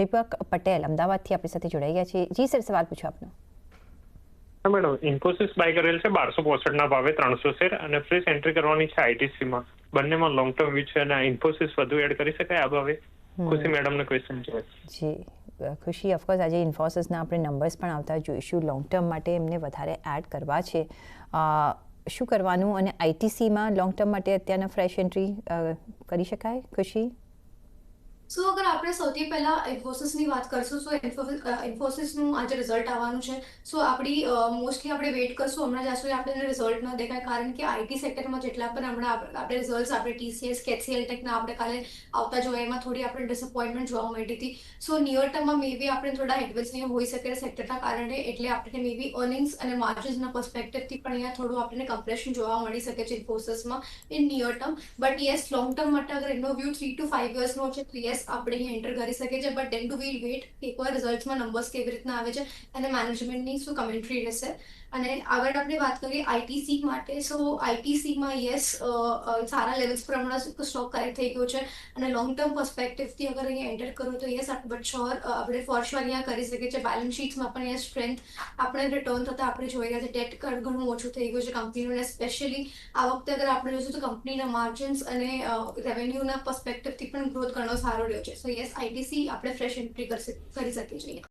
દીપક પટેલ અમદાવાદથી આપણી સાથે જોડાઈ ગયા છે. જી સર, સવાલ પૂછો આપનો. હા મેડમ, ઇન્ફોસિસ બાય કરેલ છે 1265 ભાવે 300 શેર અને ફ્રેશ એન્ટ્રી કરવાની છે આઈટીસીમાં. બંનેમાં લોંગ ટર્મ વ્યૂ છે અને ઇન્ફોસિસ વધુ એડ કરી શકાય આ ભાવે? ખુશી મેડમને ક્વેશ્ચન છે. જી ખુશી, ઓફકોર્સ આજે ઇન્ફોસિસના આપણે નંબર્સ પણ આવતા જોઈશું. લોંગ ટર્મ માટે એમને વધારે એડ કરવા છે, શું કરવાનું? અને આઈટીસીમાં લોંગ ટર્મ માટે અત્યારના ફ્રેશ એન્ટ્રી કરી શકાય? ખુશી, સો અગર આપણે સૌથી પહેલા ઇન્ફોસિસની વાત કરશું, સો ઇન્ફોસિસનું આજે રિઝલ્ટ આવવાનું છે. સો આપણી મોસ્ટલી આપણે વેઇટ કરશું હમણાં જ્યાં સુધી આપણને રિઝલ્ટ ન દેખાય, કારણ કે આઈટી સેક્ટરમાં જેટલા પણ હમણાં આપણે રિઝલ્ટ આપણે ટીસીએસ કેચસીએલ ટેકના આપણે કાલે આવતા જોયા, એમાં થોડી આપણે ડિસઅપોઇન્ટમેન્ટ જોવા મળી હતી. સો નિયર ટર્મમાં મે બી આપણે થોડા હેડવિન્ડ્સ નહીં હોઈ શકે સેક્ટરના કારણે, એટલે આપણને મે બી અર્નિંગ્સ અને માર્જિન્સના પર્સપેક્ટિવથી પણ અહીંયા થોડું આપણને કમ્પ્રેશન જોવા મળી શકે છે ઇન્ફોસિસમાં in near term. But yes, long term માટે અગર એનો વ્યૂ 3 to 5 યર્સનો છે તો યસ આપણે અહીંયા એન્ટર કરી શકીએ છીએ. But then to will wait એકવાર રિઝલ્ટમાં નંબર્સ કેવી રીતના આવે છે અને મેનેજમેન્ટની શું કમેન્ટ્રી રહેશે. અને આગળ આપણે વાત કરીએ આઈટીસી માટે, સો આઈટીસીમાં યસ સારા લેવલ્સ પર હમણાં સ્ટોક કરેક્ટ થઈ ગયો છે અને લોંગ ટર્મ પર્સપેક્ટિવથી અગર અહીંયા એન્ટર કરો તો યસ બટ શ્યોર આપણે ફોર શ્યોર અહીંયા કરી શકીએ છીએ. બેલેન્સ શીટ્સમાં પણ અહીંયા સ્ટ્રેન્થ આપણે રિટર્ન થતાં આપણે જોઈ રહ્યા છીએ. ડેટ ઘણું ઓછું થઈ ગયું છે કંપનીનું, અને સ્પેશિયલી આ વખતે અગર આપણે જોઈશું તો કંપનીના માર્જિન્સ અને રેવન્યુના પર્સપેક્ટિવથી પણ ગ્રોથ ઘણો સારો રહ્યો છે. સો યસ આઈટીસી આપણે ફ્રેશ એન્ટ્રી કરી શકીએ છીએ.